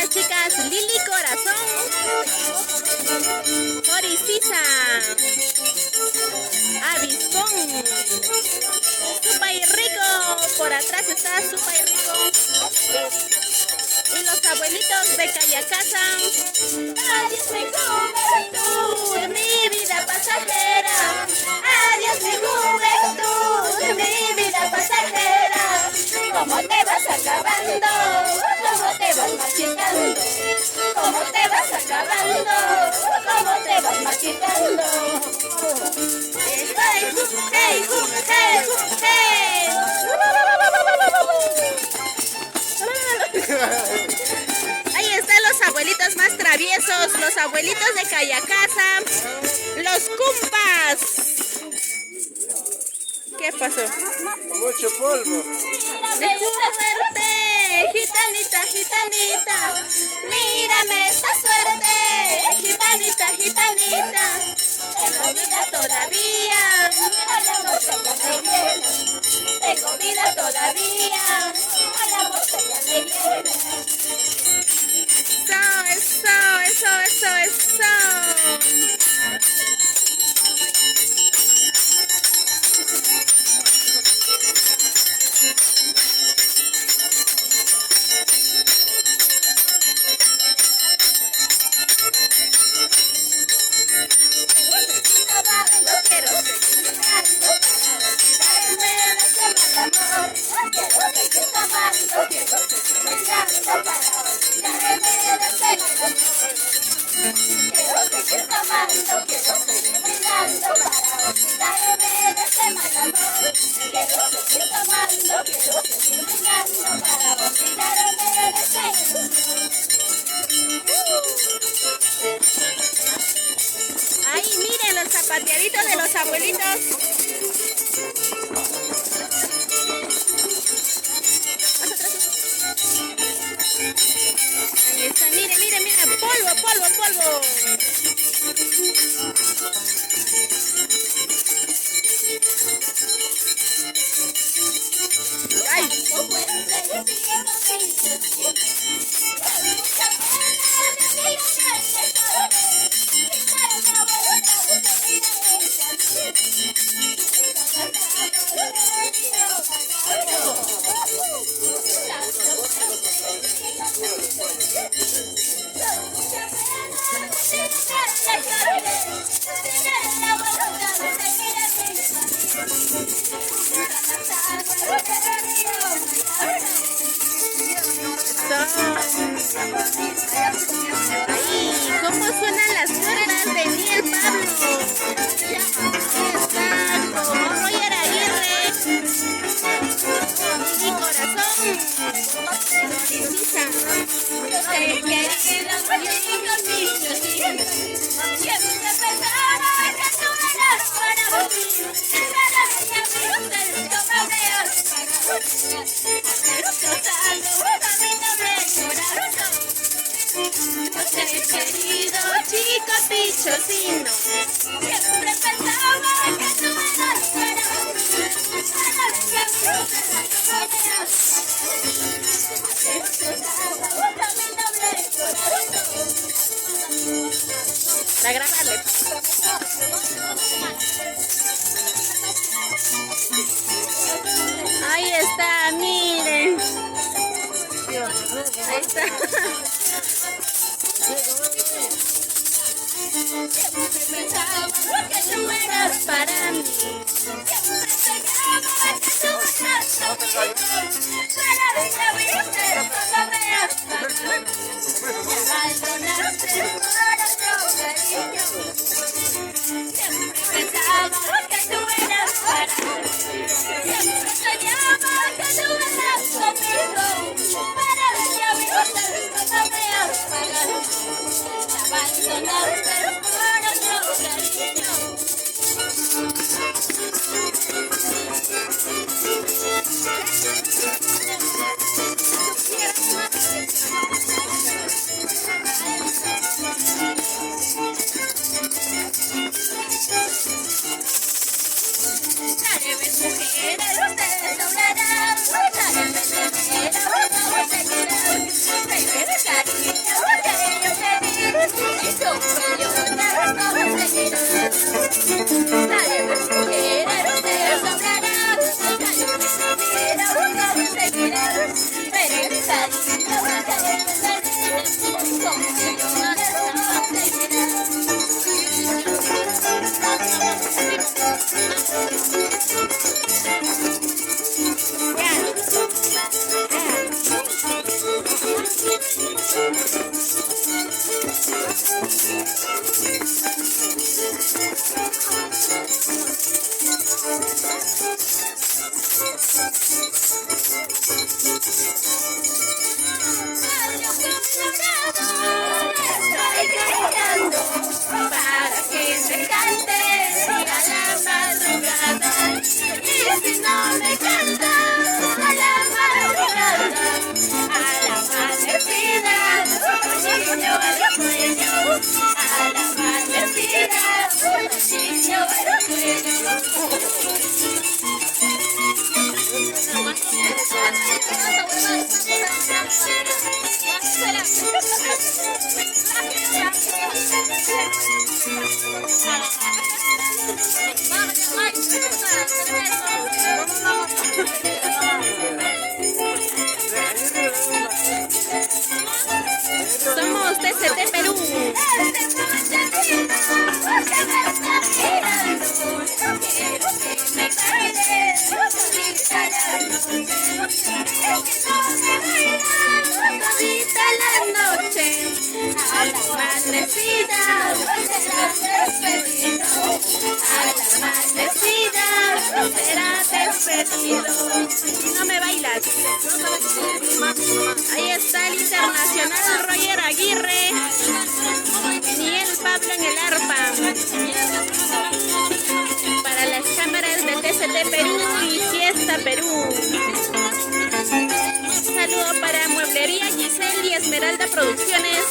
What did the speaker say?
las chicas Lili Corazón, Oricisa, Avispón, Supa y Rico, por atrás está Supa y Rico. Y los abuelitos de Cayacasa. Adiós mi juventud, mi vida pasajera. Adiós mi juventud, mi vida pasajera. ¿Cómo te vas acabando? ¿Cómo te vas marchitando? ¿Cómo te vas acabando? ¿Cómo te vas marchitando? Hey, hey, hey, hey. Ahí están los abuelitos más traviesos, los abuelitos de Cayacasa, los cumpas. ¿Qué pasó? Mucho polvo. Mírame esta suerte, gitanita, gitanita. Mírame esta suerte, gitanita, gitanita. Tengo vida todavía, al amor que ya me viene. Tengo vida todavía, al amor que ya me viene. Eso. Ahí miren los zapateaditos de los abuelitos. Ahí está, miren, polvo. Ay. Ahí, ¿cómo suenan las cuerdas de Miel Pablo? Exacto, Roger Aguirre, mi corazón, Oricisa. Siempre pensaba que tú eras para mí. Querido chico pichocino, siempre pensaba que tú eras para para grabarle. Ahí está, miren. Ahí está. Siempre pensaba que tú eras para mí. Siempre soñaba que tú eras conmigo. Para desabrirte cuando me has abandonaste por otro cariño. Siempre pensaba que tú eras para mí. Siempre soñaba que tú eras conmigo. Para desabrirte cuando me has abandonaste por otro cariño. Cariño. Para que me cante a la madrugada. Y si no me canta a la madrugada, a la amanecida, cuchillo al cuello. A la amanecida, cuchillo al cuello. Somos TCT Perú. Todita la noche, a la amanecida, será despedido. A la amanecida, será despedido. No me bailas. Ahí está el internacional Roger Aguirre. Miguel Pablo en el arpa. Para las cámaras de TCT Perú y Fiesta Perú. Un saludo para Mueblería Giselle y Esmeralda Producciones.